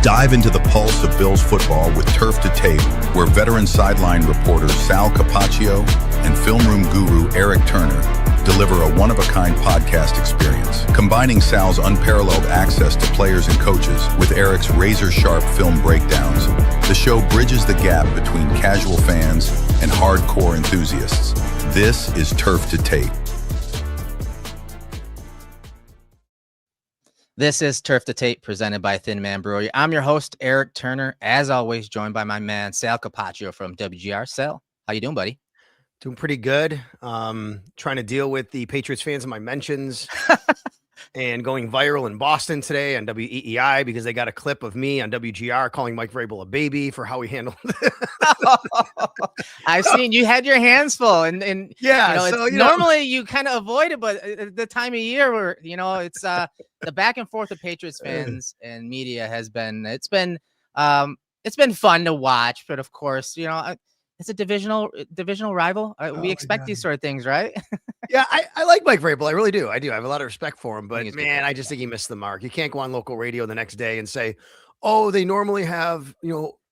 Dive into the pulse of Bills football with Turf to Tape, where veteran sideline reporter Sal Capaccio and film room guru Erik Turner deliver a one-of-a-kind podcast experience, combining Sal's unparalleled access to players and coaches with Erik's razor-sharp film breakdowns. The show bridges the gap between casual fans and hardcore enthusiasts. This is Turf to Tape. This is Turf to Tape, presented by Thin Man Brewery. I'm your host, Erik Turner, as always, joined by my man, Sal Capaccio from WGR. Sal, how you doing, buddy? Doing pretty good. Trying to deal with the Patriots fans in my mentions and going viral in Boston today on WEEI because they got a clip of me on WGR calling Mike Vrabel a baby for how he handled it. I've seen you had your hands full, and yeah, normally you kind of avoid it, but the time of year where it's the back and forth of Patriots fans and media has been it's been fun to watch, but of course it's a divisional rival. We expect these sort of things, right? Yeah, I like Mike Vrabel. I really do. I have a lot of respect for him, but man, I just think he missed the mark. You can't go on local radio the next day and say, oh, they normally have,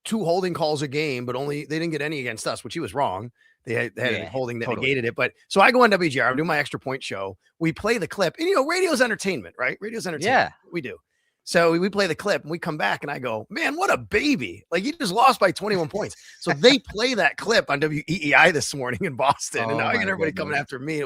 2 holding calls a game, but they didn't get any against us, which he was wrong. They had a holding that negated it. But so I go on WGR, I'm doing my extra point show. We play the clip, and radio's entertainment, right? Radio's entertainment. Yeah, we do. So we play the clip and we come back and I go, man, what a baby. Like, he just lost by 21 points. So they play that clip on WEEI this morning in Boston. And now I got everybody coming after me.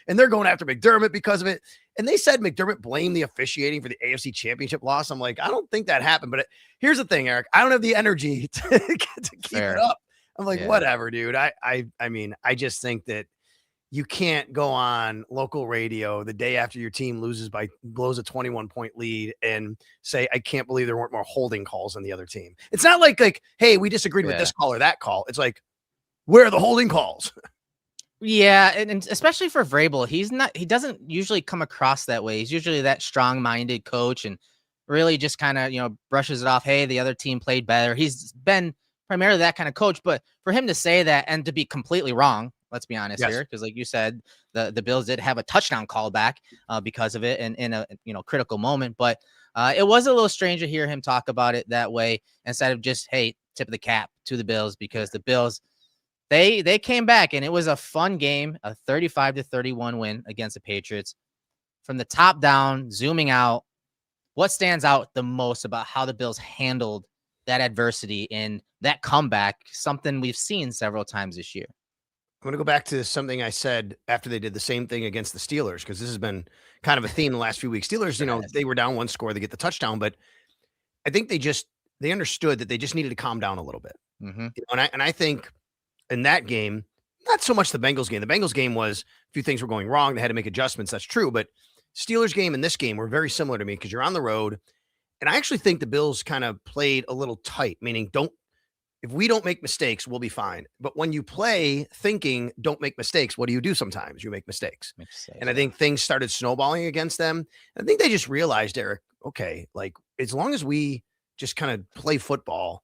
And they're going after McDermott because of it. And they said McDermott blamed the officiating for the AFC Championship loss. I'm like, I don't think that happened. But here's the thing, Erik. I don't have the energy to keep it up. I'm like, whatever, dude. I mean, I just think that you can't go on local radio the day after your team blows a 21-point lead and say, I can't believe there weren't more holding calls on the other team. It's not like, hey, we disagreed with this call or that call. It's like, where are the holding calls? Yeah, and especially for Vrabel, he doesn't usually come across that way. He's usually that strong-minded coach and really just kind of, brushes it off. Hey, the other team played better. He's been primarily that kind of coach, but for him to say that and to be completely wrong, let's be honest here, because like you said, the Bills did have a touchdown call back because of it and in a critical moment. But it was a little strange to hear him talk about it that way instead of just, hey, tip of the cap to the Bills, because the Bills, they came back and it was a fun game, a 35-31 win against the Patriots. From the top down, zooming out, what stands out the most about how the Bills handled that adversity and that comeback, something we've seen several times this year? I'm going to go back to something I said after they did the same thing against the Steelers, because this has been kind of a theme the last few weeks. Steelers, they were down 1 score, they get the touchdown, but I think they understood that they just needed to calm down a little bit. Mm-hmm. And I think in that game, not so much the Bengals game. The Bengals game was a few things were going wrong. They had to make adjustments. That's true. But Steelers game and this game were very similar to me because you're on the road. And I actually think the Bills kind of played a little tight, meaning if we don't make mistakes, we'll be fine. But when you play thinking don't make mistakes, what do you do sometimes? You make mistakes. And I think things started snowballing against them. I think they just realized, Erik, okay, like, as long as we just kind of play football,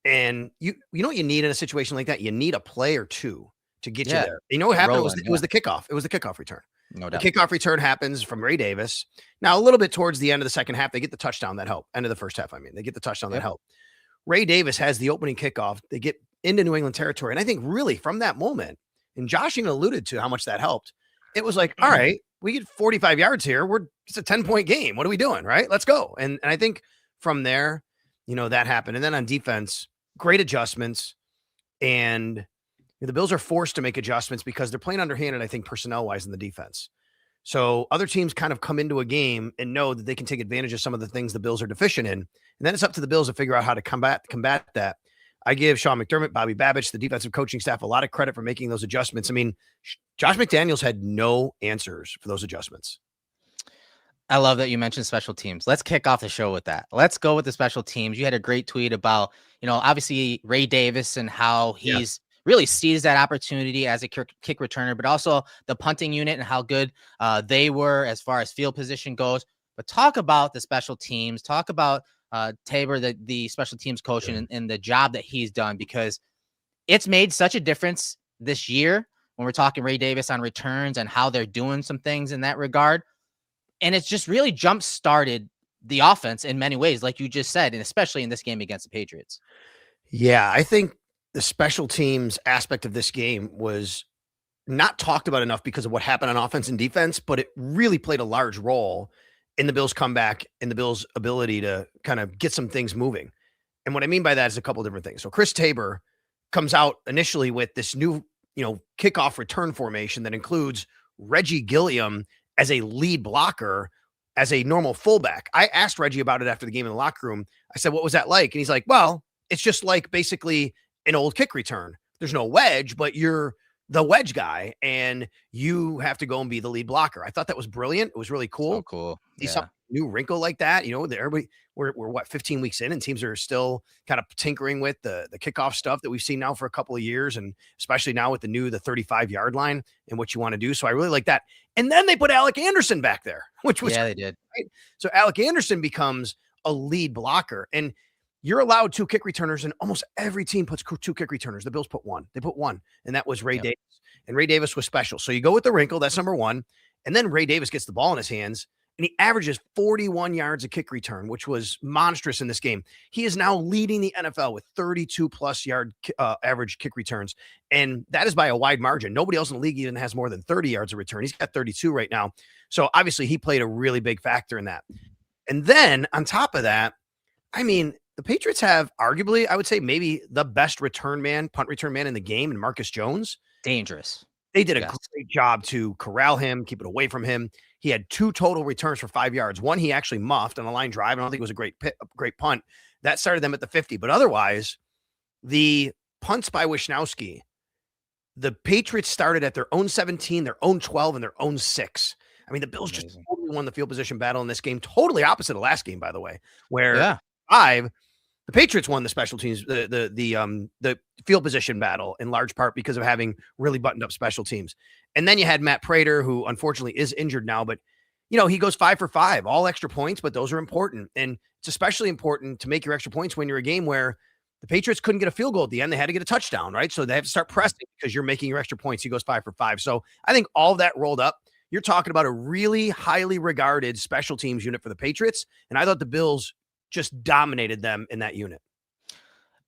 and you know what you need in a situation like that? You need a play or two to get you there. You know what happened? It was the kickoff. It was the kickoff return. No doubt. The kickoff return happens from Ray Davis. Now, a little bit towards the end of the second half, they get the touchdown that helped. End of the first half, they get the touchdown that helped. Ray Davis has the opening kickoff. They get into New England territory. And I think really from that moment, and Josh even alluded to how much that helped, it was like, all right, we get 45 yards here. It's a 10-point game. What are we doing? Right? Let's go. And I think from there, that happened. And then on defense, great adjustments. And the Bills are forced to make adjustments because they're playing underhanded, I think, personnel-wise in the defense. So other teams kind of come into a game and know that they can take advantage of some of the things the Bills are deficient in. And then it's up to the Bills to figure out how to combat that. I give Sean McDermott, Bobby Babich, the defensive coaching staff, a lot of credit for making those adjustments. I mean, Josh McDaniels had no answers for those adjustments. I love that you mentioned special teams. Let's kick off the show with that. Let's go with the special teams. You had a great tweet about, obviously Ray Davis and how he's really seized that opportunity as a kick returner, but also the punting unit and how good they were as far as field position goes. But talk about the special teams. Talk about Tabor, the special teams coach, and the job that he's done, because it's made such a difference this year when we're talking Ray Davis on returns and how they're doing some things in that regard. And it's just really jump-started the offense in many ways, like you just said, and especially in this game against the Patriots. Yeah, I think the special teams aspect of this game was not talked about enough because of what happened on offense and defense, but it really played a large role in the Bills' comeback and the Bills' ability to kind of get some things moving. And what I mean by that is a couple of different things. So Chris Tabor comes out initially with this new, kickoff return formation that includes Reggie Gilliam as a lead blocker, as a normal fullback. I asked Reggie about it after the game in the locker room. I said, what was that like? And he's like, well, it's just like basically an old kick return. There's no wedge, but you're the wedge guy and you have to go and be the lead blocker. I thought that was brilliant. It was really cool. So cool. See some new wrinkle like that. Everybody, we're what, 15 weeks in, and teams are still kind of tinkering with the kickoff stuff that we've seen now for a couple of years, and especially now with the 35-yard line and what you want to do. So I really like that. And then they put Alec Anderson back there, which was they did. Right? So Alec Anderson becomes a lead blocker, and you're allowed 2 kick returners, and almost every team puts 2 kick returners. The Bills put 1. They put 1, and that was Ray Davis. And Ray Davis was special. So you go with the wrinkle. That's number 1. And then Ray Davis gets the ball in his hands, and he averages 41 yards a kick return, which was monstrous in this game. He is now leading the NFL with 32-plus yard average kick returns, and that is by a wide margin. Nobody else in the league even has more than 30 yards of return. He's got 32 right now. So obviously he played a really big factor in that. And then on top of that, I mean, the Patriots have arguably, I would say, maybe the best punt return man in the game, and Marcus Jones. Dangerous. They did a great job to corral him, keep it away from him. He had 2 total returns for 5 yards. One he actually muffed on a line drive. I don't think it was a great punt. That started them at the 50. But otherwise, the punts by Wisnowski, the Patriots started at their own 17, their own 12, and their own 6. I mean, the Bills just totally won the field position battle in this game. Totally opposite of last game, by the way, where 5, the Patriots won the special teams, the field position battle in large part because of having really buttoned up special teams. And then you had Matt Prater, who unfortunately is injured now, but he goes 5 for 5, all extra points, but those are important. And it's especially important to make your extra points when you're a game where the Patriots couldn't get a field goal at the end. They had to get a touchdown, right? So they have to start pressing because you're making your extra points. He goes 5 for 5. So I think all of that rolled up. You're talking about a really highly regarded special teams unit for the Patriots. And I thought the Bills just dominated them in that unit.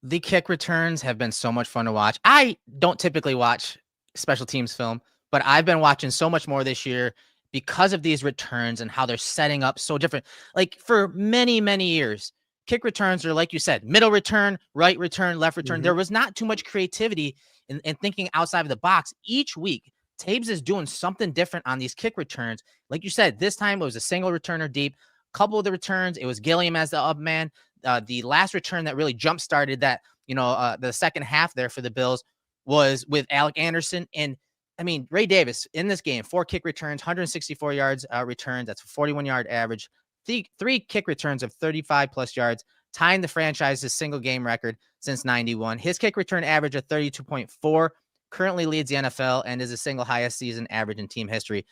The kick returns have been so much fun to watch. I don't typically watch special teams film, but I've been watching so much more this year because of these returns and how they're setting up so different. Like for many, many years, kick returns are, like you said, middle return, right return, left return. There was not too much creativity in thinking outside of the box. Each week, Taves is doing something different on these kick returns. Like you said, this time it was a single returner deep. Couple of the returns, it was Gilliam as the up man. The last return that really jump started that, the second half there for the Bills was with Alec Anderson. And I mean, Ray Davis in this game, 4 kick returns, 164 yards returns. That's a 41-yard average. 3 kick returns of 35-plus yards, tying the franchise's single game record since 91. His kick return average of 32.4 currently leads the NFL and is the single highest season average in team history.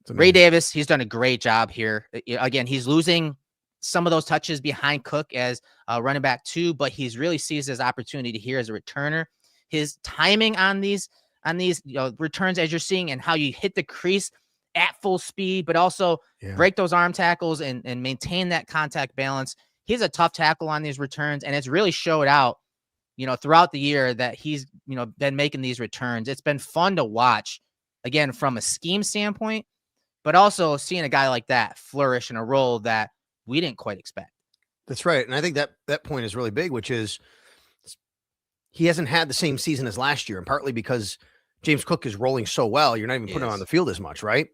Ray Davis, he's done a great job here. Again, he's losing some of those touches behind Cook as running back 2, but he's really seized his opportunity here as a returner. His timing on these returns, as you're seeing, and how you hit the crease at full speed, but also break those arm tackles and maintain that contact balance. He's a tough tackle on these returns, and it's really showed out, throughout the year that he's, been making these returns. It's been fun to watch, again, from a scheme standpoint, but also seeing a guy like that flourish in a role that we didn't quite expect. That's right. And I think that point is really big, which is he hasn't had the same season as last year, and partly because James Cook is rolling so well, you're not even putting him on the field as much, right?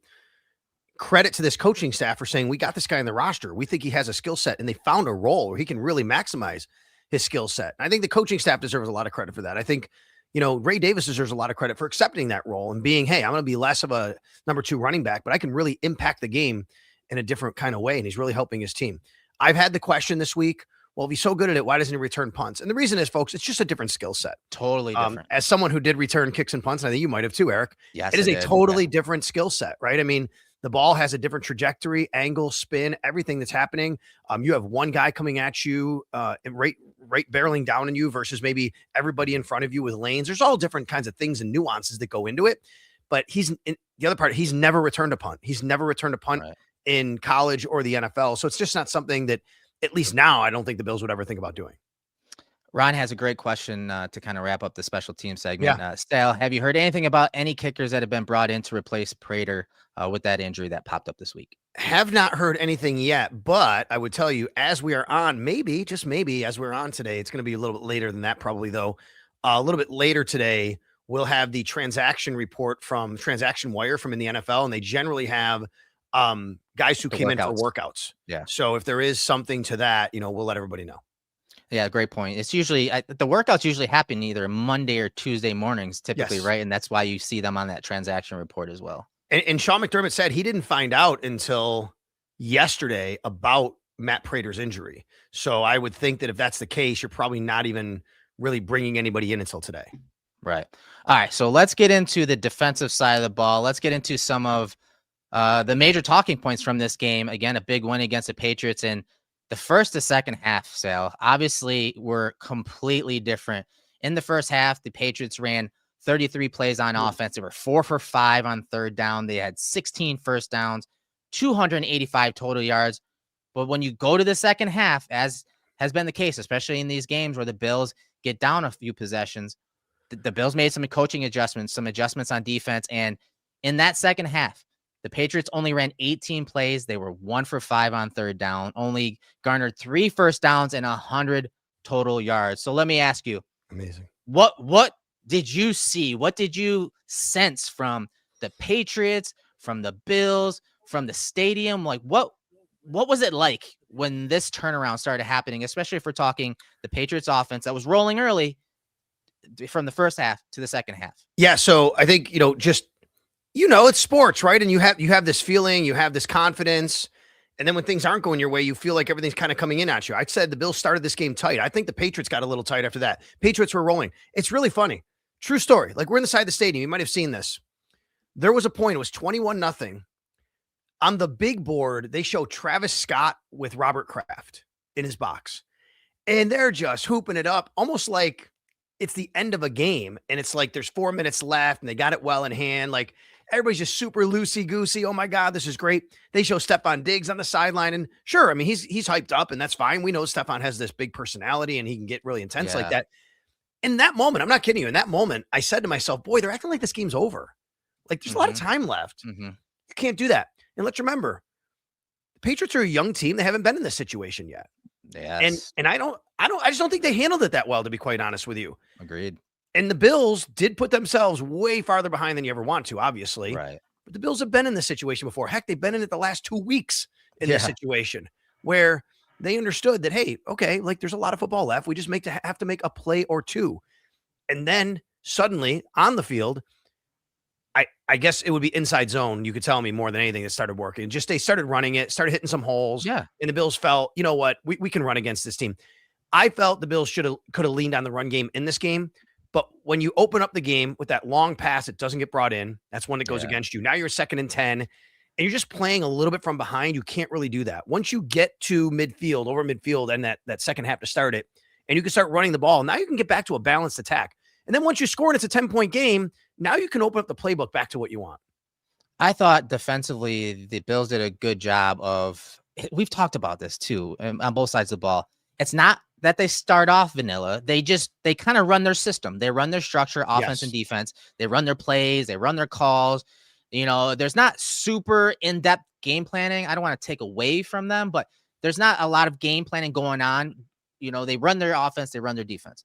Credit to this coaching staff for saying, we got this guy in the roster. We think he has a skill set, and they found a role where he can really maximize his skill set. And I think the coaching staff deserves a lot of credit for that. I think Ray Davis deserves a lot of credit for accepting that role and being, hey, I'm going to be less of a number 2 running back, but I can really impact the game in a different kind of way. And he's really helping his team. I've had the question this week, well, if he's so good at it, why doesn't he return punts? And the reason is, folks, it's just a different skill set. Totally different. As someone who did return kicks and punts, and I think you might have too, Eric. Yes, it is a totally different skill set, right? I mean, the ball has a different trajectory, angle, spin, everything that's happening. You have one guy coming at you, right barreling down on you versus maybe everybody in front of you with lanes. There's all different kinds of things and nuances that go into it. But the other part, he's never returned a punt. He's never returned a punt in college or the NFL. So it's just not something that, at least now, I don't think the Bills would ever think about doing. Ron has a great question to kind of wrap up the special team segment. Yeah. Sal, have you heard anything about any kickers that have been brought in to replace Prater with that injury that popped up this week? Have not heard anything yet, but I would tell you, as we are on, maybe, just maybe, as we're on today, it's going to be a little bit later than that, probably, though. A little bit later today, we'll have the transaction report from Transaction Wire from in the NFL, and they generally have guys who came in for workouts. Yeah. So if there is something to that, we'll let everybody know. Yeah, great point. It's usually the workouts usually happen either Monday or Tuesday mornings, typically, Yes. right? And that's why you see them on that transaction report as well. And Sean McDermott said he didn't find out until yesterday about Matt Prater's injury. So I would think that if that's the case, you're probably not even really bringing anybody in until today. Right. All right. So let's get into the defensive side of the ball. Let's get into some of the major talking points from this game. Again, a big win against the Patriots. And the first to second half, Sal, obviously were completely different. In the first half, the Patriots ran 33 plays on offense. They were 4 for 5 on third down. They had 16 first downs, 285 total yards. But when you go to the second half, as has been the case, especially in these games where the Bills get down a few possessions, the Bills made some coaching adjustments, some adjustments on defense. And in that second half, the Patriots only ran 18 plays. They were 1 for 5 on third down, only garnered 3 first downs and 100 total yards. So let me ask you, amazing. What did you see? What did you sense from the Patriots, from the Bills, from the stadium? Like what was it like when this turnaround started happening, especially if we're talking the Patriots offense that was rolling early from the first half to the second half? Yeah. So I think, it's sports, right? And you have this feeling, you have this confidence. And then when things aren't going your way, you feel like everything's kind of coming in at you. I said the Bills started this game tight. I think the Patriots got a little tight after that. Patriots were rolling. It's really funny. True story. Like, we're in the side of the stadium. You might have seen this. There was a point, it was 21-0. On the big board, they show Travis Scott with Robert Kraft in his box. And they're just hooping it up, almost like it's the end of a game. And it's like there's 4 minutes left and they got it well in hand. Like, everybody's just super loosey-goosey. Oh, my God, this is great. They show Stephon Diggs on the sideline. And sure, I mean, he's hyped up, and that's fine. We know Stephon has this big personality, and he can get really intense like that. In that moment, I'm not kidding you, in that moment, I said to myself, boy, they're acting like this game's over. Like, there's a lot of time left. You can't do that. And let's remember, the Patriots are a young team. They haven't been in this situation yet. Yes. And I just don't think they handled it that well, to be quite honest with you. Agreed. And the Bills did put themselves way farther behind than you ever want to, obviously. Right. But the Bills have been in this situation before. Heck, they've been in it the last 2 weeks in this situation where they understood that, hey, okay, like, there's a lot of football left. We just have to make a play or two. And then suddenly on the field, I guess it would be inside zone. You could tell me more than anything that started working. Just they started running it, started hitting some holes. Yeah. And the Bills felt, you know what, we can run against this team. I felt the Bills could have leaned on the run game in this game. But when you open up the game with that long pass, it doesn't get brought in. That's when it goes against you. Now you're 2nd and 10, and you're just playing a little bit from behind. You can't really do that. Once you get to over midfield, and that second half to start it, and you can start running the ball, now you can get back to a balanced attack. And then once you score and it's a 10-point game, now you can open up the playbook back to what you want. I thought defensively, the Bills did a good job of, we've talked about this too, on both sides of the ball. It's not that they start off vanilla. They kind of run their system. They run their structure, offense and defense. They run their plays. They run their calls. There's not super in-depth game planning. I don't want to take away from them, but there's not a lot of game planning going on. They run their offense. They run their defense.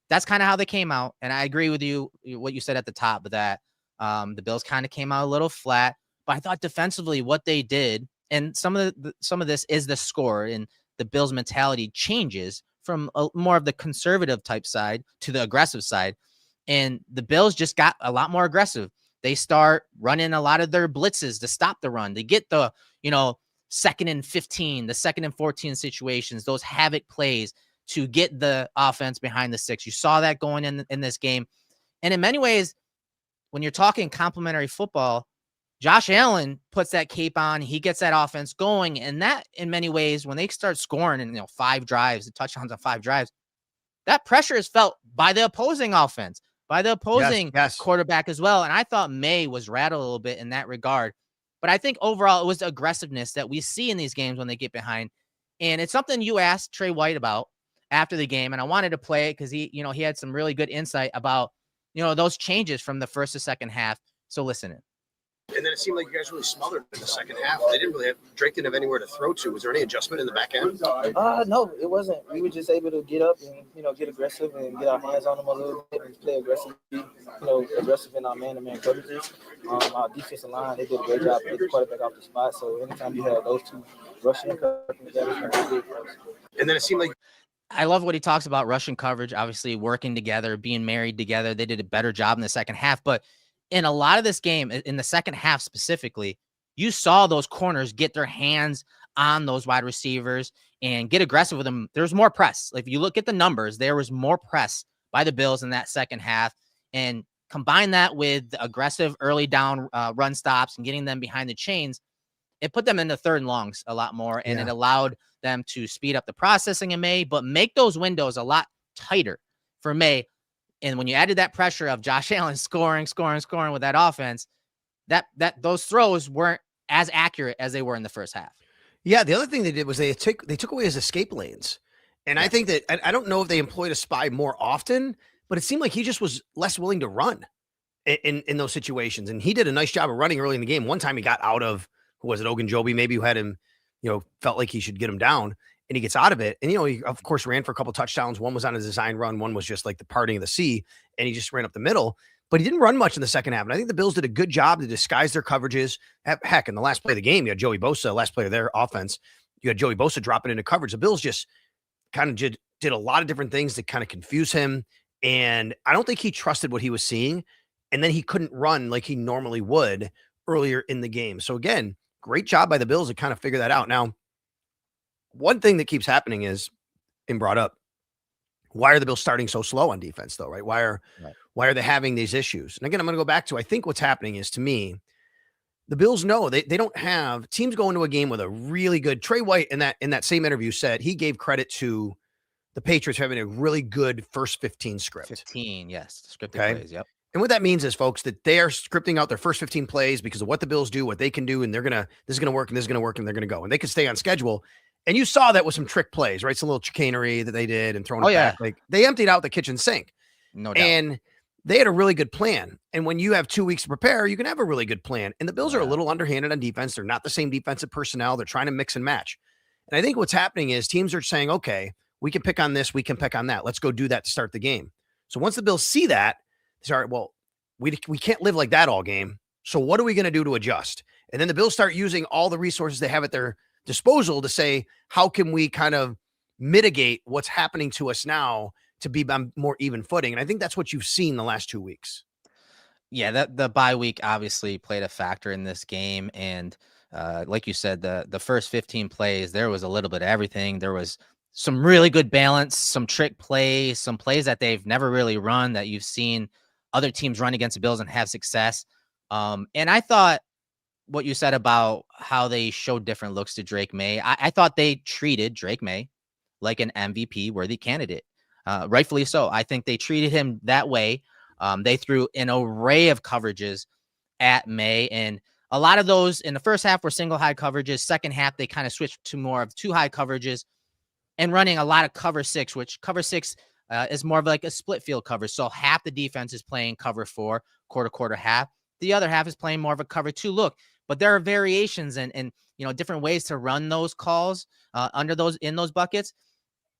That's kind of how they came out. And I agree with you, what you said at the top of that. The Bills kind of came out a little flat, but I thought defensively what they did, and some of this is the score, and the Bills mentality changes from more of the conservative type side to the aggressive side. And the Bills just got a lot more aggressive. They start running a lot of their blitzes to stop the run. They get the, 2nd and 15, the 2nd and 14 situations, those havoc plays to get the offense behind the sticks. You saw that going in this game. And in many ways, when you're talking complimentary football, Josh Allen puts that cape on. He gets that offense going. And that, in many ways, when they start scoring in 5 drives, the touchdowns on 5 drives, that pressure is felt by the opposing offense, by the opposing quarterback as well. And I thought May was rattled a little bit in that regard. But I think overall it was the aggressiveness that we see in these games when they get behind. And it's something you asked Trey White about after the game. And I wanted to play it because he had some really good insight about, those changes from the first to second half. So listen in. And then it seemed like you guys really smothered in the second half. They didn't really have Drake didn't have anywhere to throw to. Was there any adjustment in the back end? No, it wasn't. We were just able to get up and get aggressive and get our hands on them a little bit and play aggressive. Aggressive in our man-to-man coverages. Our defensive line, they did a great job getting the quarterback off the spot. So anytime you have those two rushing and covering together, it's going to be good for us. And then it seemed like I love what he talks about rushing coverage, obviously working together, being married together. They did a better job in the second half, but in a lot of this game, in the second half specifically, you saw those corners get their hands on those wide receivers and get aggressive with them. There's more press. If you look at the numbers, there was more press by the Bills in that second half. And combine that with the aggressive early down run stops and getting them behind the chains, it put them into third and longs a lot more. And it allowed them to speed up the processing in May, but make those windows a lot tighter for May. And when you added that pressure of Josh Allen scoring with that offense, that those throws weren't as accurate as they were in the first half. Yeah, the other thing they did was they took away his escape lanes. And I think that I don't know if they employed a spy more often, but it seemed like he just was less willing to run in those situations. And he did a nice job of running early in the game. One time he got out of, who was it, Ogunjobi, maybe, who had him, felt like he should get him down. And he gets out of it. And, he, of course, ran for a couple touchdowns. One was on a design run. One was just like the parting of the sea. And he just ran up the middle. But he didn't run much in the second half. And I think the Bills did a good job to disguise their coverages. Heck, in the last play of the game, you had Joey Bosa, last play of their offense. You had Joey Bosa dropping into coverage. The Bills just kind of did a lot of different things to kind of confuse him. And I don't think he trusted what he was seeing. And then he couldn't run like he normally would earlier in the game. So, again, great job by the Bills to kind of figure that out. Now, one thing that keeps happening is, and brought up, why are the Bills starting so slow on defense, though, right? Why are they having these issues? And again, I'm going to go back to, I think what's happening is, to me, the Bills know they don't have teams going to a game with a really good. Trey White in that same interview said he gave credit to the Patriots having a really good first 15 script. 15, yes. Scripted plays, yep. And what that means is, folks, that they are scripting out their first 15 plays because of what the Bills do, what they can do, and this is going to work, and this is going to work, and they're going to go. And they can stay on schedule. And you saw that with some trick plays, right? Some little chicanery that they did and throwing it back. Like, they emptied out the kitchen sink. No doubt. And they had a really good plan. And when you have 2 weeks to prepare, you can have a really good plan. And the Bills are a little underhanded on defense. They're not the same defensive personnel. They're trying to mix and match. And I think what's happening is teams are saying, okay, we can pick on this, we can pick on that. Let's go do that to start the game. So once the Bills see that, they start, well, we can't live like that all game. So what are we going to do to adjust? And then the Bills start using all the resources they have at their disposal to say, how can we kind of mitigate what's happening to us now to be on more even footing? And I think that's what you've seen the last 2 weeks. Yeah, the bye week obviously played a factor in this game. And like you said, the first 15 plays, there was a little bit of everything. There was some really good balance, some trick plays, some plays that they've never really run that you've seen other teams run against the Bills and have success. And I thought what you said about how they showed different looks to Drake May, I thought they treated Drake May like an MVP worthy candidate. Rightfully so. I think they treated him that way. They threw an array of coverages at May, and a lot of those in the first half were single high coverages. Second half, they kind of switched to more of 2 high coverages and running a lot of cover 6, which cover 6 is more of like a split field coverage. So half the defense is playing cover 4, quarter half. The other half is playing more of a cover 2 look. But there are variations and different ways to run those calls in those buckets.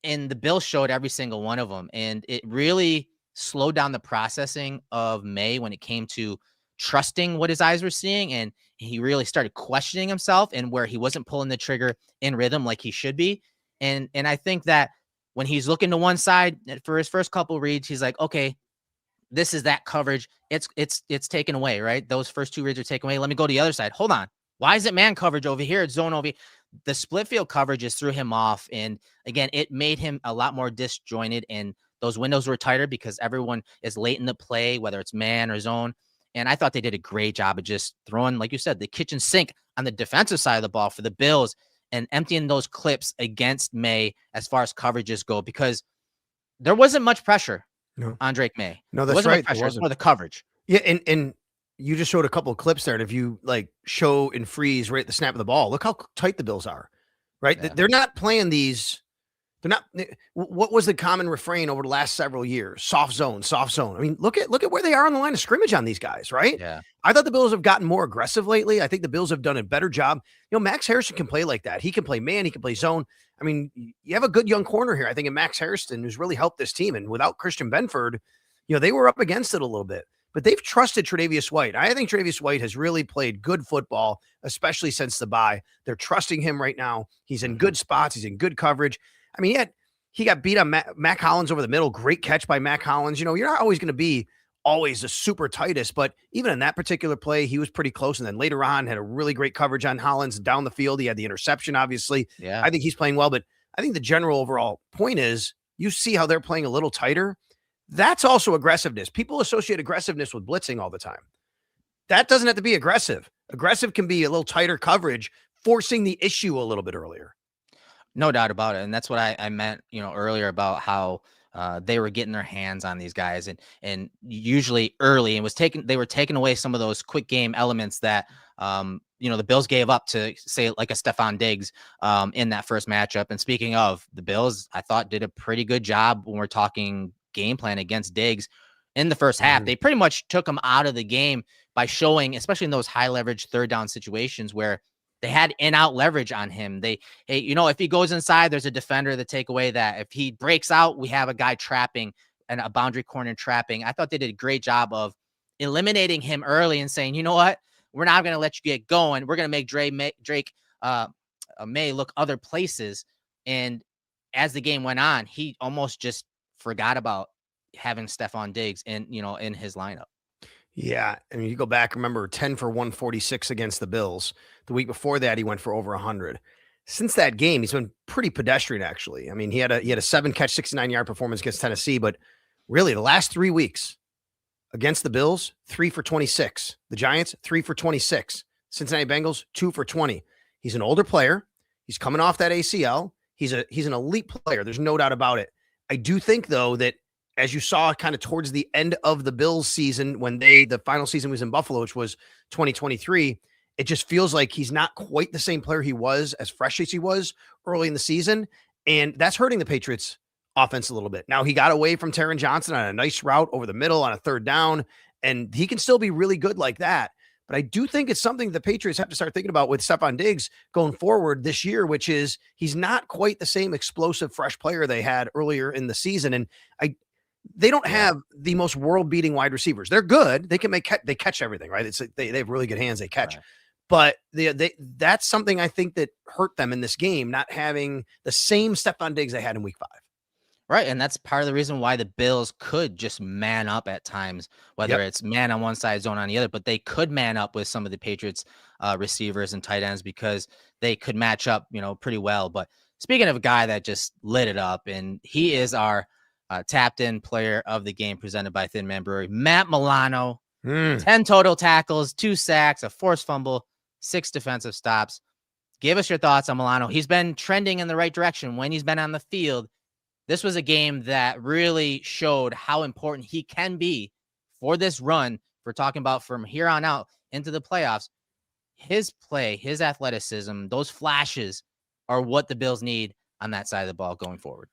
And the Bills showed every single one of them. And it really slowed down the processing of May when it came to trusting what his eyes were seeing. And he really started questioning himself and where he wasn't pulling the trigger in rhythm like he should be. And I think that when he's looking to one side for his first couple reads, he's like, okay, this is that coverage. It's taken away, right? Those first 2 reads are taken away. Let me go to the other side. Hold on. Why is it man coverage over here? It's zone over here. The split field coverages threw him off. And again, it made him a lot more disjointed, and those windows were tighter because everyone is late in the play, whether it's man or zone. And I thought they did a great job of just throwing, like you said, the kitchen sink on the defensive side of the ball for the Bills and emptying those clips against May as far as coverages go, because there wasn't much pressure on Drake May. No, that's right. Pressure. It was more the coverage. Yeah, and you just showed a couple of clips there. And if you like show and freeze right at the snap of the ball, look how tight the Bills are, right? Yeah. They're not playing these. They're not. What was the common refrain over the last several years? Soft zone, soft zone. I mean, look at where they are on the line of scrimmage on these guys, right? Yeah. I thought the Bills have gotten more aggressive lately. I think the Bills have done a better job. Max Harrison can play like that. He can play man. He can play zone. I mean, you have a good young corner here, I think, in Max Harrison, who's really helped this team. And without Christian Benford, they were up against it a little bit. But they've trusted Tre'Davious White. I think Tre'Davious White has really played good football, especially since the bye. They're trusting him right now. He's in good spots. He's in good coverage. I mean, he got beat on Mac Hollins over the middle. Great catch by Mac Hollins. You're not always going to be always the super tightest, but even in that particular play, he was pretty close. And then later on had a really great coverage on Hollins down the field. He had the interception, obviously. Yeah. I think he's playing well, but I think the general overall point is you see how they're playing a little tighter. That's also aggressiveness. People associate aggressiveness with blitzing all the time. That doesn't have to be aggressive. Aggressive can be a little tighter coverage, forcing the issue a little bit earlier. No doubt about it. And that's what I meant, earlier about how they were getting their hands on these guys and usually early, and they were taking away some of those quick game elements that, the Bills gave up to, say, like a Stephon Diggs in that first matchup. And speaking of the Bills, I thought did a pretty good job when we're talking game plan against Diggs in the first half. They pretty much took him out of the game by showing, especially in those high leverage third down situations where they had in-out leverage on him. If he goes inside, there's a defender to take away that. If he breaks out, we have a guy trapping and a boundary corner trapping. I thought they did a great job of eliminating him early and saying, you know what, we're not going to let you get going. We're going to make Drake May look other places. And as the game went on, he almost just forgot about having Stephon Diggs in his lineup. Yeah. I mean, you go back, remember 10 for 146 against the Bills. The week before that, he went for over 100. Since that game, he's been pretty pedestrian, actually. I mean, he had a 7-catch, 69-yard performance against Tennessee, but really the last 3 weeks against the Bills, 3 for 26. The Giants, 3 for 26. Cincinnati Bengals, 2 for 20. He's an older player. He's coming off that ACL. He's an elite player. There's no doubt about it. I do think, though, that as you saw kind of towards the end of the Bills season, when the final season was in Buffalo, which was 2023, it just feels like he's not quite the same player he was, as fresh as he was early in the season. And that's hurting the Patriots offense a little bit. Now, he got away from Taron Johnson on a nice route over the middle on a third down, and he can still be really good like that. But I do think it's something the Patriots have to start thinking about with Stephon Diggs going forward this year, which is he's not quite the same explosive, fresh player they had earlier in the season. And they don't have the most world-beating wide receivers. They're good. They can they catch everything, right? It's like they have really good hands. They catch. Right. But that's something I think that hurt them in this game, not having the same Stephon Diggs they had in week 5. Right. And that's part of the reason why the Bills could just man up at times, whether it's man on one side, zone on the other, but they could man up with some of the Patriots receivers and tight ends because they could match up, pretty well. But speaking of a guy that just lit it up, and he is our tapped in player of the game presented by Thin Man Brewery, Matt Milano, 10 total tackles, 2 sacks, a forced fumble, 6 defensive stops. Give us your thoughts on Milano. He's been trending in the right direction when he's been on the field. This was a game that really showed how important he can be for this run. We're talking about from here on out into the playoffs. His play, his athleticism, those flashes are what the Bills need on that side of the ball going forward.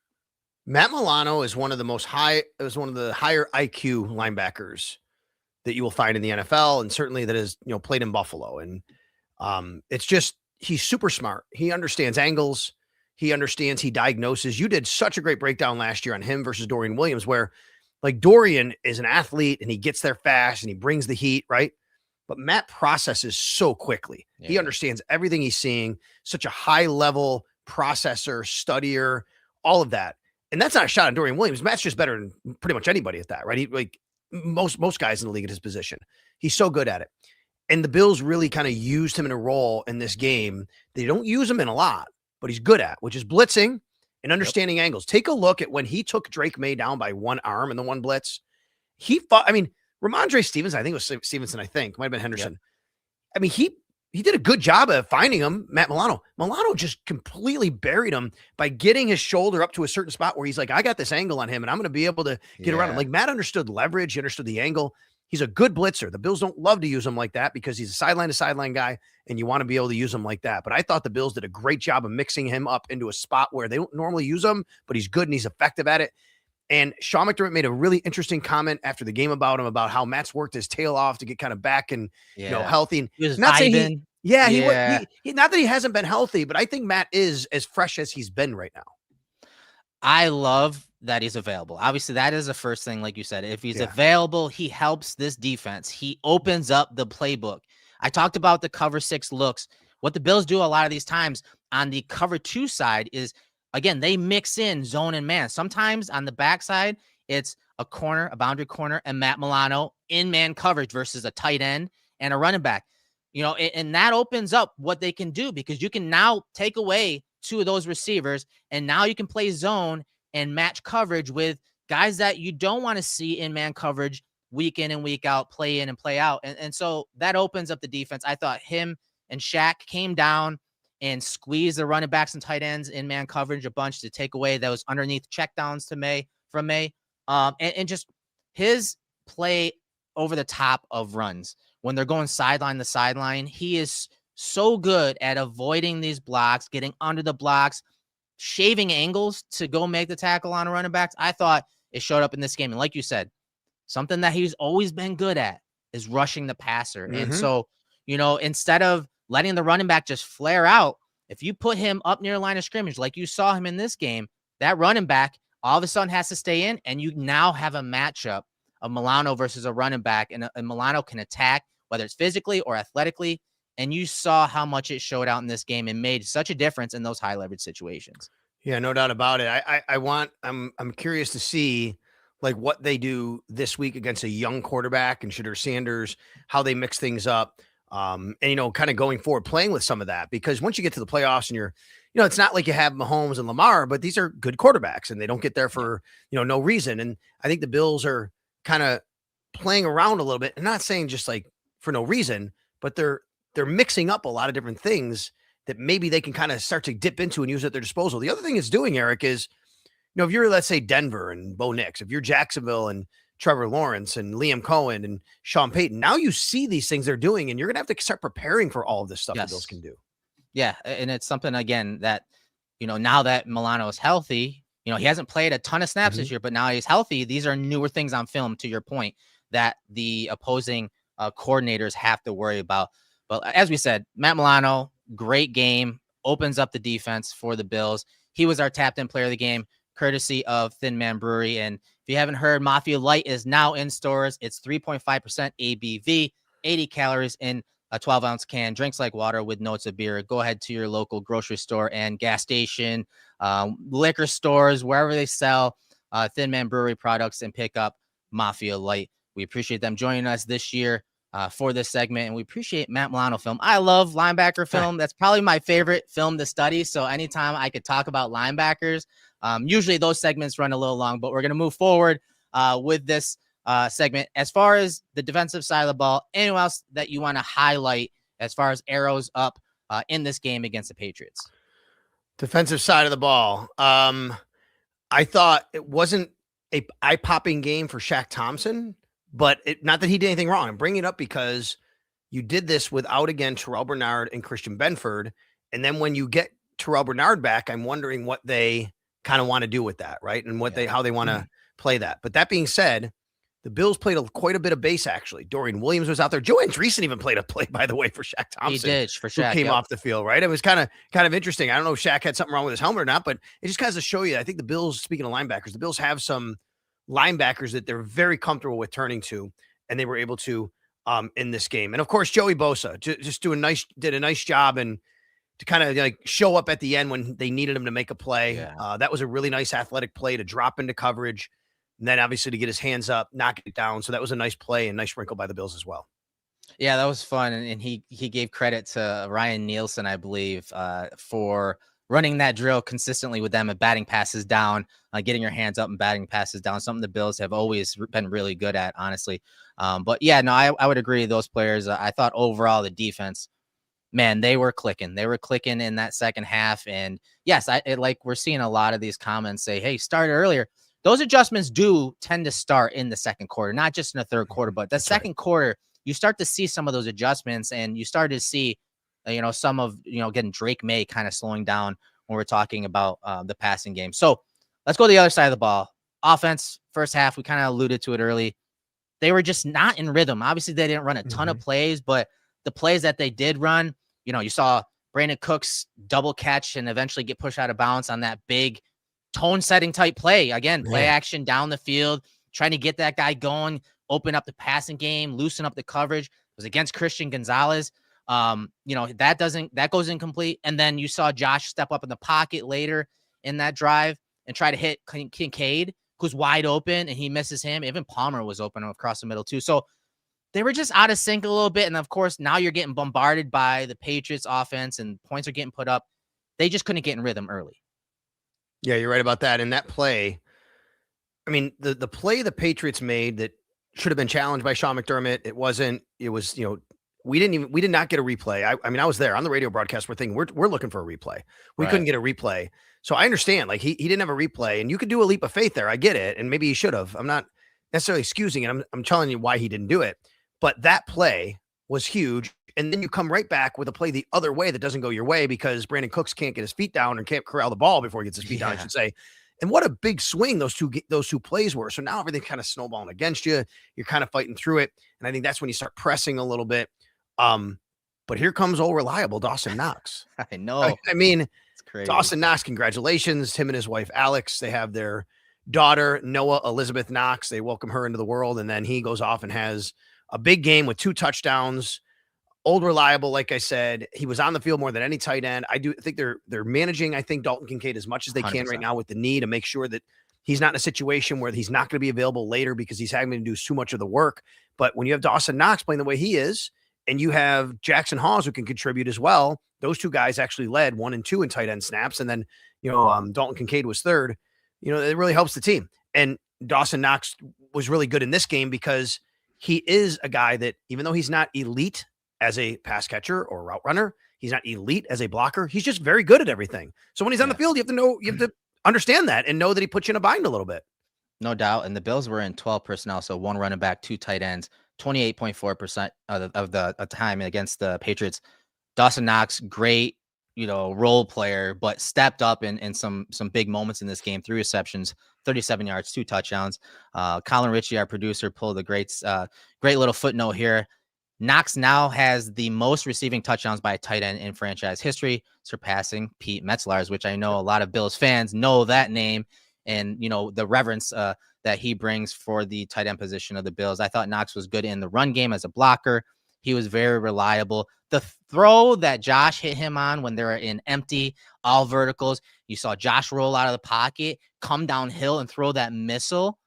Matt Milano is one of the higher IQ linebackers that you will find in the NFL, and certainly that is, played in Buffalo. And it's just, he's super smart. He understands angles. He understands, he diagnoses. You did such a great breakdown last year on him versus Dorian Williams, where like Dorian is an athlete and he gets there fast and he brings the heat, right? But Matt processes so quickly. Yeah. He understands everything he's seeing, such a high level processor, studier, all of that. And that's not a shot on Dorian Williams. Matt's just better than pretty much anybody at that, right? He, like most guys in the league at his position. He's so good at it. And the Bills really kind of used him in a role in this game. They don't use him in a lot, but he's good at, which is blitzing and understanding angles. Take a look at when he took Drake May down by one arm in the one blitz. He fought, Ramondre Stevenson, I think it was Stevenson, might have been Henderson. Yep. I mean, he did a good job of finding him, Matt Milano. Milano just completely buried him by getting his shoulder up to a certain spot where he's like, I got this angle on him and I'm going to be able to get around him. Like Matt understood leverage, he understood the angle. He's a good blitzer. The Bills don't love to use him like that because he's a sideline to sideline guy, and you want to be able to use him like that. But I thought the Bills did a great job of mixing him up into a spot where they don't normally use him, but he's good and he's effective at it. And Sean McDermott made a really interesting comment after the game about him, about how Matt's worked his tail off to get kind of back and healthy. And he was not saying vibing. he not that he hasn't been healthy, but I think Matt is as fresh as he's been right now. I love that he's available. Obviously, that is the first thing, like you said. If he's available, he helps this defense. He opens up the playbook. I talked about the cover 6 looks. What the Bills do a lot of these times on the cover 2 side is, again, they mix in zone and man. Sometimes on the backside, it's a corner, a boundary corner, and Matt Milano in man coverage versus a tight end and a running back. And that opens up what they can do, because you can now take away 2 of those receivers, and now you can play zone and match coverage with guys that you don't want to see in man coverage week in and week out, play in and play out. And so that opens up the defense. I thought him and Shaq came down and squeezed the running backs and tight ends in man coverage a bunch to take away those underneath checkdowns from May. And just his play over the top of runs when they're going sideline to sideline. He is so good at avoiding these blocks, getting under the blocks, shaving angles to go make the tackle on a running backs. I thought it showed up in this game. And like you said, something that he's always been good at is rushing the passer. And so, instead of letting the running back just flare out, if you put him up near the line of scrimmage, like you saw him in this game, that running back all of a sudden has to stay in, and you now have a matchup of Milano versus a running back, and Milano can attack, whether it's physically or athletically. And you saw how much it showed out in this game and made such a difference in those high leverage situations. Yeah, no doubt about it. I'm curious to see like what they do this week against a young quarterback and Shadur Sanders, how they mix things up. And kind of going forward, playing with some of that, because once you get to the playoffs and you're, it's not like you have Mahomes and Lamar, but these are good quarterbacks and they don't get there for, no reason. And I think the Bills are kind of playing around a little bit, and not saying just like for no reason, but they're mixing up a lot of different things that maybe they can kind of start to dip into and use at their disposal. The other thing it's doing, Eric, is, if you're, let's say, Denver and Bo Nix, if you're Jacksonville and Trevor Lawrence and Liam Cohen and Sean Payton, now you see these things they're doing, and you're going to have to start preparing for all of this stuff the Bills can do. Yeah, and it's something, again, that, now that Milano is healthy, he hasn't played a ton of snaps this year, but now he's healthy. These are newer things on film, to your point, that the opposing coordinators have to worry about. But as we said, Matt Milano, great game, opens up the defense for the Bills. He was our tapped-in player of the game, courtesy of Thin Man Brewery. And if you haven't heard, Mafia Light is now in stores. It's 3.5% ABV, 80 calories in a 12-ounce can. Drinks like water with notes of beer. Go ahead to your local grocery store and gas station, liquor stores, wherever they sell Thin Man Brewery products, and pick up Mafia Light. We appreciate them joining us this year for this segment, and we appreciate Matt Milano film. I love linebacker film. That's probably my favorite film to study. So anytime I could talk about linebackers, usually those segments run a little long, but we're going to move forward with this segment. As far as the defensive side of the ball, anyone else that you want to highlight as far as arrows up in this game against the Patriots? Defensive side of the ball. I thought it wasn't a eye-popping game for Shaq Thompson, but not that he did anything wrong. I'm bringing it up because you did this without, again, Terrell Bernard and Christian Benford. And then when you get Terrell Bernard back, I'm wondering what they kind of want to do with that, right? And how they want to play that. But that being said, the Bills played quite a bit of base, actually. Dorian Williams was out there. Joe Andreessen even played a play, by the way, for Shaq Thompson. He did, for Shaq. Who came off the field, right? It was kind of interesting. I don't know if Shaq had something wrong with his helmet or not, but it just kind of show you, I think the Bills, speaking of linebackers, the Bills have some linebackers that they're very comfortable with turning to, and they were able to in this game. And of course, Joey Bosa just did a nice job and to kind of like show up at the end when they needed him to make a play. Yeah. That was a really nice athletic play to drop into coverage, and then obviously to get his hands up, knock it down. So that was a nice play and nice wrinkle by the Bills as well. Yeah, that was fun. And he gave credit to Ryan Nielsen, I believe, for running that drill consistently with them and batting passes down, getting your hands up and batting passes down, something the Bills have always been really good at, honestly. But yeah, no, I would agree. Those players, I thought overall the defense, man, they were clicking. They were clicking in that second half. And yes, like we're seeing a lot of these comments say, hey, start earlier. those adjustments do tend to start in the second quarter, not just in the third quarter, but the second quarter, you start to see some of those adjustments, and you start to see, some of, getting Drake May kind of slowing down when we're talking about the passing game. So let's go to the other side of the ball. Offense, first half, we kind of alluded to it early. They were just not in rhythm. Obviously, they didn't run a ton of plays, but the plays that they did run, you saw Brandon Cooks double catch and eventually get pushed out of bounds on that big tone-setting type play. Again, play action down the field, trying to get that guy going, open up the passing game, loosen up the coverage. It was against Christian Gonzalez. That goes incomplete. And then you saw Josh step up in the pocket later in that drive and try to hit Kincaid, who's wide open, and he misses him. Even Palmer was open across the middle too. So they were just out of sync a little bit. And of course, now you're getting bombarded by the Patriots offense and points are getting put up. They just couldn't get in rhythm early. Yeah, you're right about that. And that play, I mean, the play the Patriots made that should have been challenged by Sean McDermott. It wasn't. It was, we did not get a replay. I mean, I was there on the radio broadcast. We're thinking we're looking for a replay. We couldn't get a replay. So I understand, like he didn't have a replay, and you could do a leap of faith there. I get it, and maybe he should have. I'm not necessarily excusing it. I'm telling you why he didn't do it. But that play was huge, and then you come right back with a play the other way that doesn't go your way because Brandon Cooks can't get his feet down and can't corral the ball before he gets his feet down, I should say. And what a big swing those two plays were. So now everything's kind of snowballing against you. You're kind of fighting through it, and I think that's when you start pressing a little bit. But here comes old reliable Dawson Knox. I know. I mean, it's crazy. Dawson Knox, congratulations. Him and his wife, Alex, they have their daughter, Noah Elizabeth Knox. They welcome her into the world. And then he goes off and has a big game with 2 touchdowns. Old reliable, like I said, he was on the field more than any tight end. I do think they're managing, I think, Dalton Kincaid as much as they can 100%. right now with the knee to make sure that he's not in a situation where he's not going to be available later because he's having to do too much of the work. But when you have Dawson Knox playing the way he is, and you have Jackson Hawes who can contribute as well, those two guys actually led 1 and 2 in tight end snaps. And then, Dalton Kincaid was third. It really helps the team. And Dawson Knox was really good in this game because he is a guy that, even though he's not elite as a pass catcher or route runner, he's not elite as a blocker. He's just very good at everything. So when he's on the field, you have to understand that and know that he puts you in a bind a little bit. No doubt. And the Bills were in 12 personnel. So 1 running back, 2 tight ends, 28.4% of the time against the Patriots. Dawson Knox, great, role player, but stepped up in some big moments in this game. 3 receptions, 37 yards, 2 touchdowns. Colin Ritchie, our producer, pulled a great little footnote here. Knox now has the most receiving touchdowns by a tight end in franchise history, surpassing Pete Metzelaars, which I know a lot of Bills fans know that name and, the reverence that he brings for the tight end position of the Bills. I thought Knox was good in the run game as a blocker. He was very reliable. The throw that Josh hit him on when they're in empty, all verticals, you saw Josh roll out of the pocket, come downhill and throw that missile.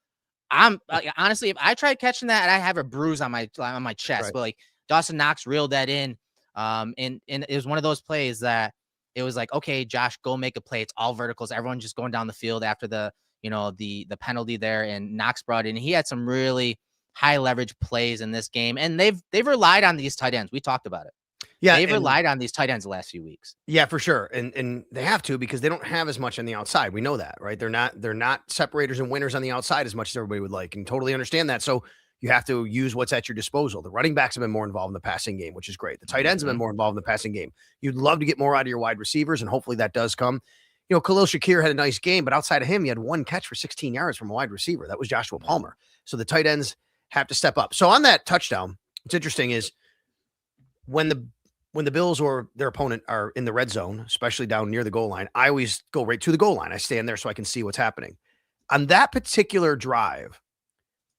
Honestly, if I tried catching that, I have a bruise on my chest. Right. But like Dawson Knox reeled that in, and it was one of those plays that it was like, okay, Josh, go make a play. It's all verticals. Everyone's just going down the field after the penalty there, and Knox brought in. He had some really high leverage plays in this game, and they've relied on these tight ends. We talked about it. Yeah, they've relied on these tight ends the last few weeks. Yeah, for sure. And they have to because they don't have as much on the outside. We know that, right? They're not separators and winners on the outside as much as everybody would like, and totally understand that. So you have to use what's at your disposal. The running backs have been more involved in the passing game, which is great. The tight ends have been more involved in the passing game. You'd love to get more out of your wide receivers, and hopefully that does come. Khalil Shakir had a nice game, but outside of him, he had 1 catch for 16 yards from a wide receiver. That was Joshua Palmer. So the tight ends have to step up. So on that touchdown, what's interesting is when the Bills or their opponent are in the red zone, especially down near the goal line, I always go right to the goal line. I stand there so I can see what's happening. On that particular drive,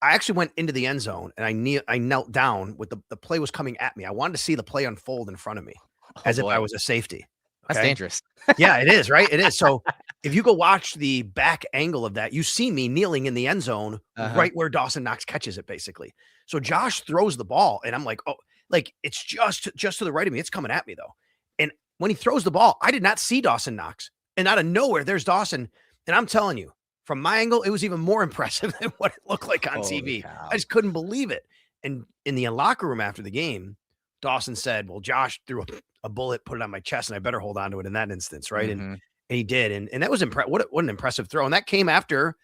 I actually went into the end zone and I knelt down with the play was coming at me. I wanted to see the play unfold in front of me if I was a safety. That's dangerous. Yeah, it is, right? It is. So if you go watch the back angle of that, you see me kneeling in the end zone right where Dawson Knox catches it, basically. So Josh throws the ball, and I'm like, oh, like it's just to the right of me. It's coming at me, though. And when he throws the ball, I did not see Dawson Knox. And out of nowhere, there's Dawson. And I'm telling you, from my angle, it was even more impressive than what it looked like on TV. Cow. I just couldn't believe it. And in the locker room after the game, Dawson said, well, Josh threw a bullet, put it on my chest, and I better hold on to it in that instance, right? And he did. And that was what an impressive throw. And that came after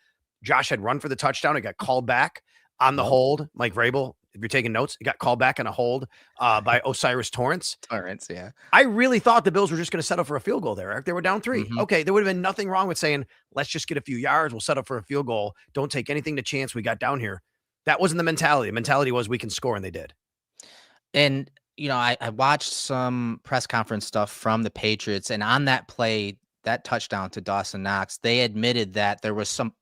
Josh had run for the touchdown. It got called back on the hold. Mike Vrabel, if you're taking notes, it got called back on a hold by Osiris Torrance. Yeah. I really thought the Bills were just going to settle for a field goal there, Eric. They were down 3. Mhm. Okay, there would have been nothing wrong with saying, let's just get a few yards. We'll settle for a field goal. Don't take anything to chance. We got down here. That wasn't the mentality. The mentality was we can score, and they did. And, I watched some press conference stuff from the Patriots, and on that play, that touchdown to Dawson Knox, they admitted that there was some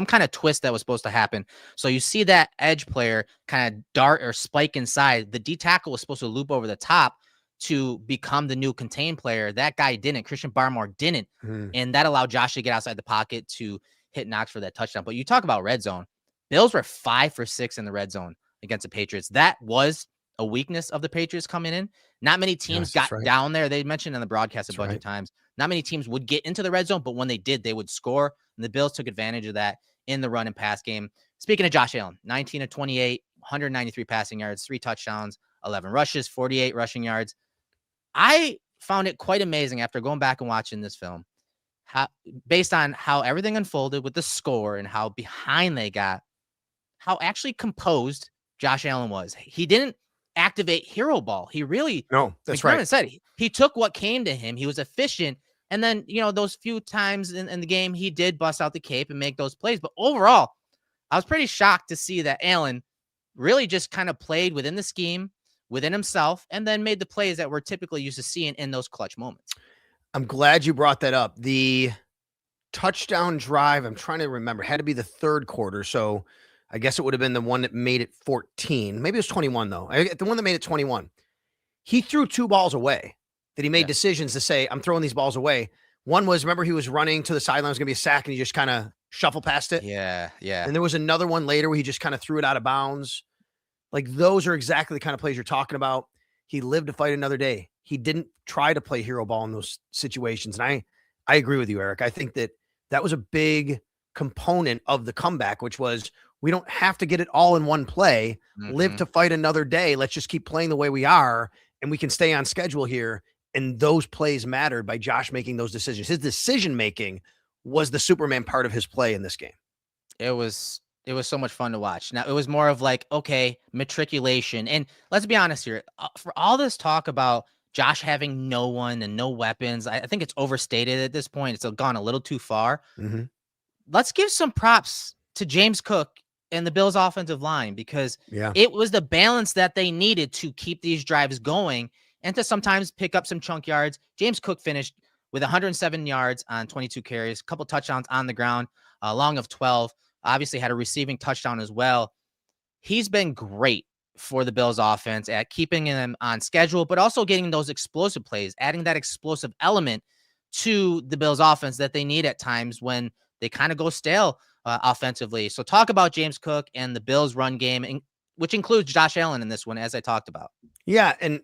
kind of twist that was supposed to happen. So you see that edge player kind of dart or spike inside. The D tackle was supposed to loop over the top to become the new contain player. That guy didn't. Christian Barmore didn't. And that allowed Josh to get outside the pocket to hit Knox for that touchdown. But you talk about red zone. Bills were 5 for 6 in the red zone against the Patriots. That was a weakness of the Patriots coming in. Not many teams got down there. They mentioned in the broadcast a bunch of times. Not many teams would get into the red zone, but when they did, they would score. And the Bills took advantage of that in the run and pass game. Speaking of Josh Allen, 19 of 28, 193 passing yards, 3 touchdowns, 11 rushes, 48 rushing yards. I found it quite amazing after going back and watching this film, based on how everything unfolded with the score and how behind they got, how actually composed Josh Allen was. He didn't activate hero ball. He really, that's right. Said he took what came to him. He was efficient. And then, those few times in the game, he did bust out the cape and make those plays. But overall, I was pretty shocked to see that Allen really just kind of played within the scheme, within himself, and then made the plays that we're typically used to seeing in those clutch moments. I'm glad you brought that up. The touchdown drive, I'm trying to remember, had to be the third quarter. So I guess it would have been the one that made it 14. Maybe it was 21, though. The one that made it 21. He threw 2 balls away that he made decisions to say, I'm throwing these balls away. One was, remember, he was running to the sideline. It was going to be a sack, and he just kind of shuffled past it. Yeah. And there was another one later where he just kind of threw it out of bounds. Like, those are exactly the kind of plays you're talking about. He lived to fight another day. He didn't try to play hero ball in those situations. And I agree with you, Eric. I think that was a big component of the comeback, which was, we don't have to get it all in one play. Live to fight another day. Let's just keep playing the way we are, and we can stay on schedule here. And those plays mattered by Josh making those decisions. His decision-making was the Superman part of his play in this game. It was so much fun to watch. Now, it was more of like, okay, matriculation. And let's be honest here. For all this talk about Josh having no one and no weapons, I think it's overstated at this point. It's gone a little too far. Let's give some props to James Cook and the Bills' offensive line, because it was the balance that they needed to keep these drives going and to sometimes pick up some chunk yards. James Cook finished with 107 yards on 22 carries, a couple touchdowns on the ground, long of 12. Obviously had a receiving touchdown as well. He's been great for the Bills offense at keeping them on schedule, but also getting those explosive plays, adding that explosive element to the Bills offense that they need at times when they kind of go stale offensively. So talk about James Cook and the Bills run game, which includes Josh Allen in this one, as I talked about. Yeah. And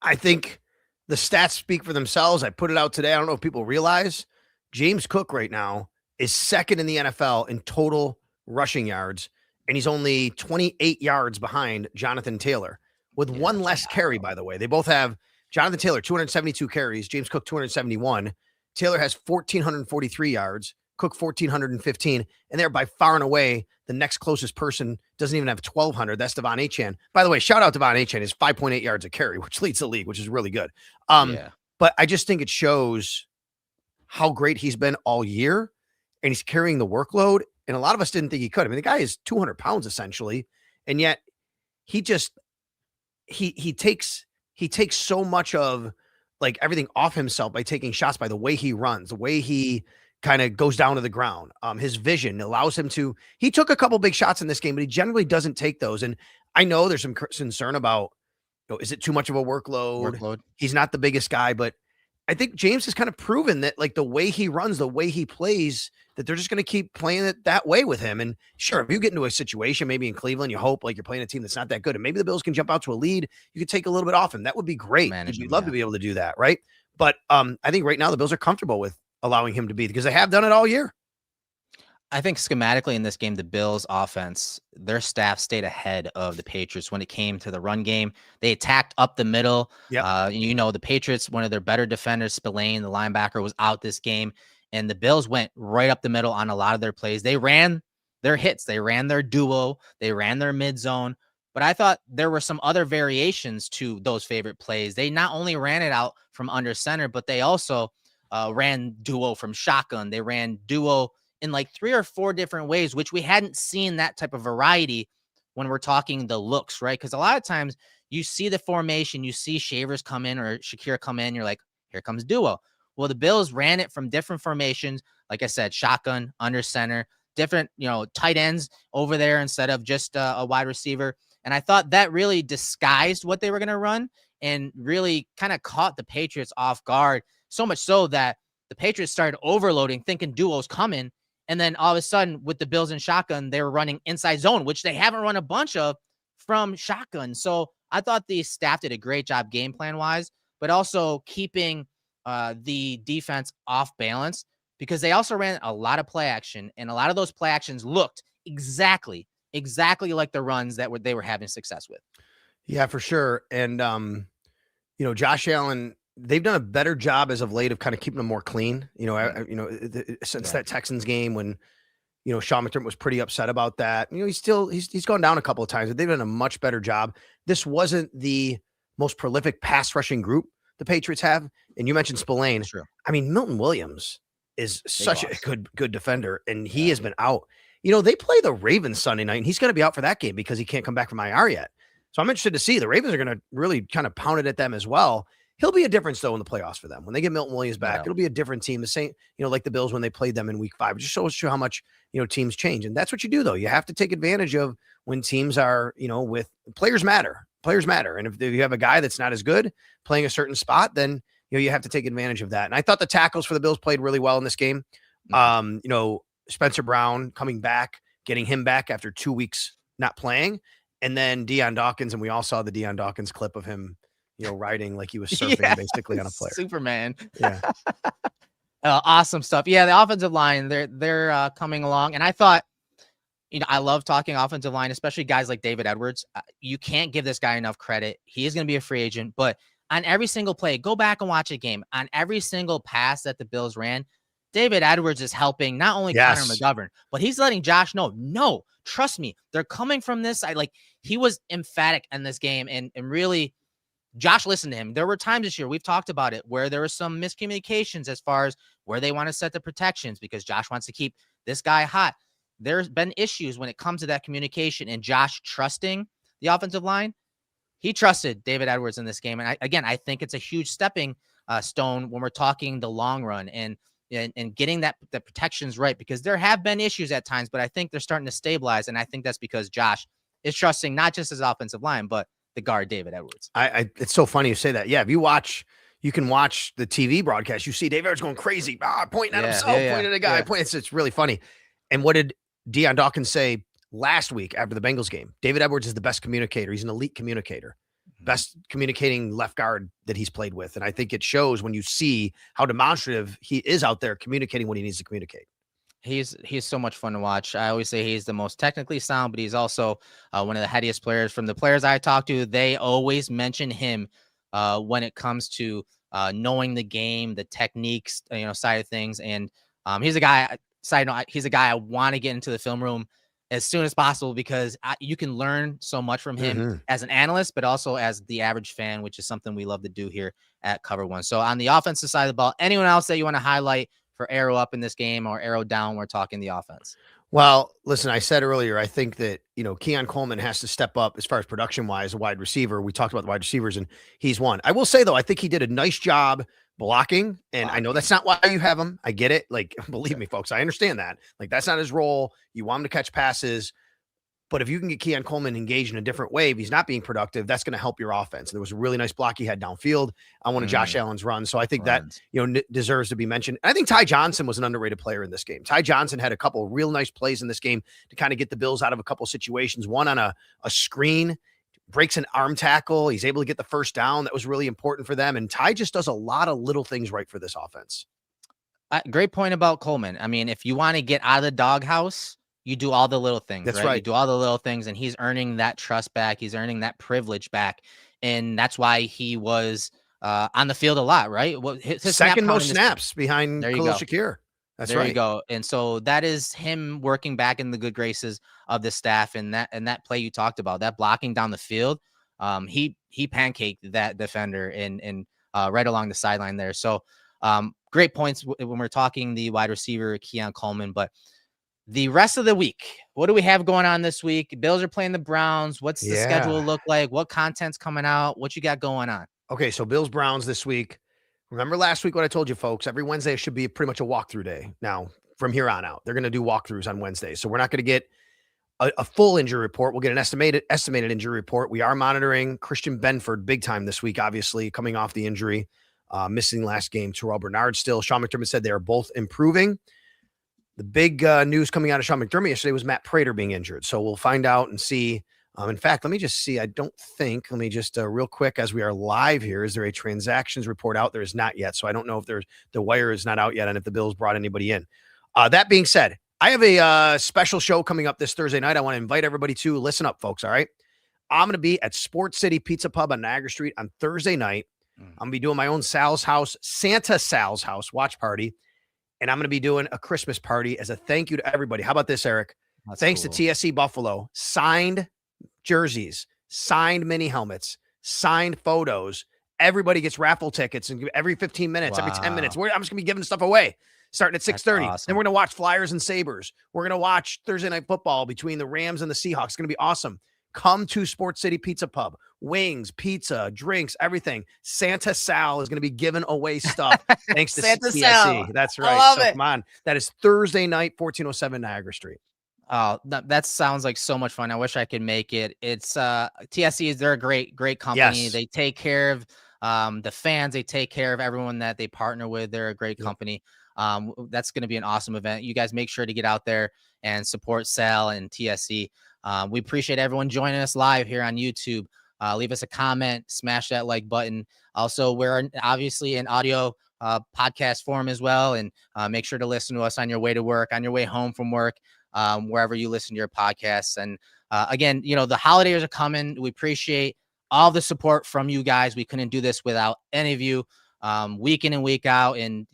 I think the stats speak for themselves. I put it out today. I don't know if people realize James Cook right now is second in the NFL in total rushing yards, and he's only 28 yards behind Jonathan Taylor with one less carry, by the way. They both have Jonathan Taylor, 272 carries, James Cook, 271. Taylor has 1,443 yards, Cook 1,415, and they're by far and away the next closest person doesn't even have 1,200. That's Devon Achane. By the way, shout out Devon Achane. Is 5.8 yards a carry, which leads the league, which is really good. But I just think it shows how great he's been all year, and he's carrying the workload. And a lot of us didn't think he could. I mean, the guy is 200 pounds essentially, and yet he just he takes so much of like everything off himself by taking shots, by the way he runs, the way he kind of goes down to the ground. His vision allows him to, he took a couple big shots in this game, but he generally doesn't take those. And I know there's some concern about, is it too much of a workload? He's not the biggest guy, but I think James has kind of proven that like the way he runs, the way he plays, that they're just going to keep playing it that way with him. And sure, if you get into a situation, maybe in Cleveland, you hope like you're playing a team that's not that good, and maybe the Bills can jump out to a lead. You could take a little bit off him. That would be great. You'd love to be able to do that. Right. But I think right now the Bills are comfortable with allowing him to be, because they have done it all year. I think schematically in this game, the Bills offense, their staff stayed ahead of the Patriots when it came to the run game. They attacked up the middle. The Patriots, one of their better defenders, Spillane, the linebacker, was out this game. and the Bills went right up the middle on a lot of their plays. They ran their hits, they ran their duo, they ran their mid zone. But I thought there were some other variations to those favorite plays. They not only ran it out from under center, but they also ran duo from shotgun. They ran duo in like 3 or 4 different ways, which we hadn't seen that type of variety when we're talking the looks, right? Because a lot of times you see the formation, you see Shavers come in or Shakir come in, you're like, here comes duo. Well, the Bills ran it from different formations. Like I said, shotgun, under center, different, tight ends over there instead of just a wide receiver. And I thought that really disguised what they were going to run and really kind of caught the Patriots off guard. So much so that the Patriots started overloading, thinking duos coming. And then all of a sudden with the Bills and shotgun, they were running inside zone, which they haven't run a bunch of from shotgun. So I thought the staff did a great job game plan wise, but also keeping the defense off balance because they also ran a lot of play action. And a lot of those play actions looked exactly like the runs that they were having success with. Yeah, for sure. And, Josh Allen, they've done a better job as of late of kind of keeping them more clean, since that Texans game when, Sean McDermott was pretty upset about that. He's gone down a couple of times, but they've done a much better job. This wasn't the most prolific pass rushing group the Patriots have. And you mentioned Spillane. True. I mean, Milton Williams is such a good defender, and he has been out. They play the Ravens Sunday night, and he's going to be out for that game because he can't come back from IR yet. So I'm interested to see. The Ravens are going to really kind of pound it at them as well. He'll be a difference, though, in the playoffs for them. When they get Milton Williams back, it'll be a different team. The same, like the Bills when they played them in week 5. It just shows you how much, teams change. And that's what you do, though. You have to take advantage of when teams are, with players matter. Players matter. And if you have a guy that's not as good playing a certain spot, then, you have to take advantage of that. And I thought the tackles for the Bills played really well in this game. Spencer Brown coming back, getting him back after 2 weeks not playing. And then Deion Dawkins, and we all saw the Deion Dawkins clip of him, riding like he was surfing basically on a player. Superman. Yeah. Awesome stuff. Yeah, the offensive line, they're coming along. And I thought, I love talking offensive line, especially guys like David Edwards. You can't give this guy enough credit. He is going to be a free agent, but on every single play, go back and watch a game. On every single pass that the Bills ran, David Edwards is helping not only Connor McGovern, but he's letting Josh know, no, trust me, they're coming from this side. Like he was emphatic in this game and really Josh listened to him. There were times this year, we've talked about it, where there was some miscommunications as far as where they want to set the protections because Josh wants to keep this guy hot. There's been issues when it comes to that communication and Josh trusting the offensive line. He trusted David Edwards in this game. And I think it's a huge stepping stone when we're talking the long run and getting the protections right, because there have been issues at times, but I think they're starting to stabilize. And I think that's because Josh is trusting not just his offensive line, but the guard, David Edwards. It's so funny you say that. Yeah. If you can watch the TV broadcast, you see David Edwards going crazy, pointing at himself, pointing at a guy, it's really funny. And what did Deion Dawkins say last week after the Bengals game? David Edwards is the best communicator. He's an elite communicator, best communicating left guard that he's played with. And I think it shows when you see how demonstrative he is out there communicating what he needs to communicate. He's so much fun to watch. I always say he's the most technically sound, but he's also one of the headiest players. From the players I talk to, they always mention him when it comes to knowing the game, the techniques, side of things. And he's a guy. Side note, he's a guy I want to get into the film room as soon as possible because you can learn so much from him as an analyst, but also as the average fan, which is something we love to do here at Cover One. So on the offensive side of the ball, anyone else that you want to highlight for arrow up in this game or arrow down? We're talking the offense. Well, listen, I said earlier, I think that, Keon Coleman has to step up as far as production wise, a wide receiver. We talked about the wide receivers and he's one. I will say though, I think he did a nice job blocking. And I know that's not why you have him. I get it. Like, believe me, folks, I understand that. Like, that's not his role. You want him to catch passes. But if you can get Keon Coleman engaged in a different way, if he's not being productive, that's going to help your offense. And there was a really nice block he had downfield on one of Josh Allen's runs. So I think that, deserves to be mentioned. I think Ty Johnson was an underrated player in this game. Ty Johnson had a couple of real nice plays in this game to kind of get the Bills out of a couple of situations. One on a screen, breaks an arm tackle. He's able to get the first down. That was really important for them. And Ty just does a lot of little things right for this offense. Great point about Coleman. I mean, if you want to get out of the doghouse, you do all the little things. That's right. You do all the little things, and he's earning that trust back. He's earning that privilege back. And that's why he was on the field a lot, right? His second most snaps behind Khalil Shakir. That's there right. you go. And so that is him working back in the good graces of the staff. And that play you talked about, that blocking down the field, he pancaked that defender and right along the sideline there. So great points when we're talking the wide receiver, Keon Coleman. But the rest of the week, what do we have going on this week? Bills are playing the Browns. What's the schedule look like? What content's coming out? What you got going on? Okay, so Bills Browns this week. Remember last week what I told you, folks? Every Wednesday should be pretty much a walkthrough day. Now, from here on out, they're going to do walkthroughs on Wednesdays. So we're not going to get a full injury report. We'll get an estimated injury report. We are monitoring Christian Benford big time this week, obviously, coming off the injury, missing last game. Terrell Bernard still. Sean McDermott said they are both improving. The big news coming out of Sean McDermott yesterday was Matt Prater being injured. So we'll find out and see. In fact, let me just see. Let me just real quick as we are live here. Is there a transactions report out? There is not yet. So I don't know if the wire is not out yet and if the Bills brought anybody in. That being said, I have a special show coming up this Thursday night. I want to invite everybody to listen up, folks. All right. I'm going to be at Sports City Pizza Pub on Niagara Street on Thursday night. I'm going to be doing my own Santa Sal's House watch party. And I'm going to be doing a Christmas party as a thank you to everybody. How about this, Eric? Thanks to TSC Buffalo. Signed jerseys, signed mini helmets, signed photos. Everybody gets raffle tickets and every 15 minutes, every 10 minutes. I'm just going to be giving stuff away starting at 6:30. Awesome. Then we're going to watch Flyers and Sabres. We're going to watch Thursday Night Football between the Rams and the Seahawks. It's going to be awesome. Come to Sports City Pizza Pub. Wings, pizza, drinks, everything. Santa Sal is going to be giving away stuff thanks to Santa TSC. Sal. That's right. I love it. Come on. That is Thursday night, 1407 Niagara Street. Oh, that sounds like so much fun. I wish I could make it. It's TSC. They're a great company. Yes. They take care of the fans. They take care of everyone that they partner with. They're a great company. That's going to be an awesome event. You guys make sure to get out there and support Sal and TSC. We appreciate everyone joining us live here on YouTube. Leave us a comment, smash that like button. Also, we're obviously in audio podcast form as well. And make sure to listen to us on your way to work, on your way home from work, wherever you listen to your podcasts. And again, the holidays are coming. We appreciate all the support from you guys. We couldn't do this without any of you, week in and week out. And,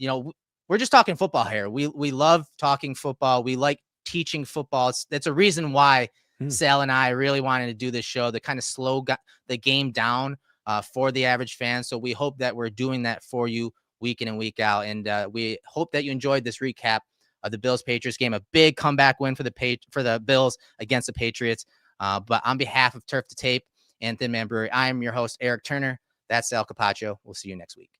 we're just talking football here. We love talking football. We like teaching football. It's a reason why Sal and I really wanted to do this show to kind of slow the game down for the average fan. So we hope that we're doing that for you week in and week out. And we hope that you enjoyed this recap of the Bills-Patriots game, a big comeback win for the Bills against the Patriots. But on behalf of Turf to Tape and Thin Man Brewery, I am your host, Erik Turner. That's Sal Capaccio. We'll see you next week.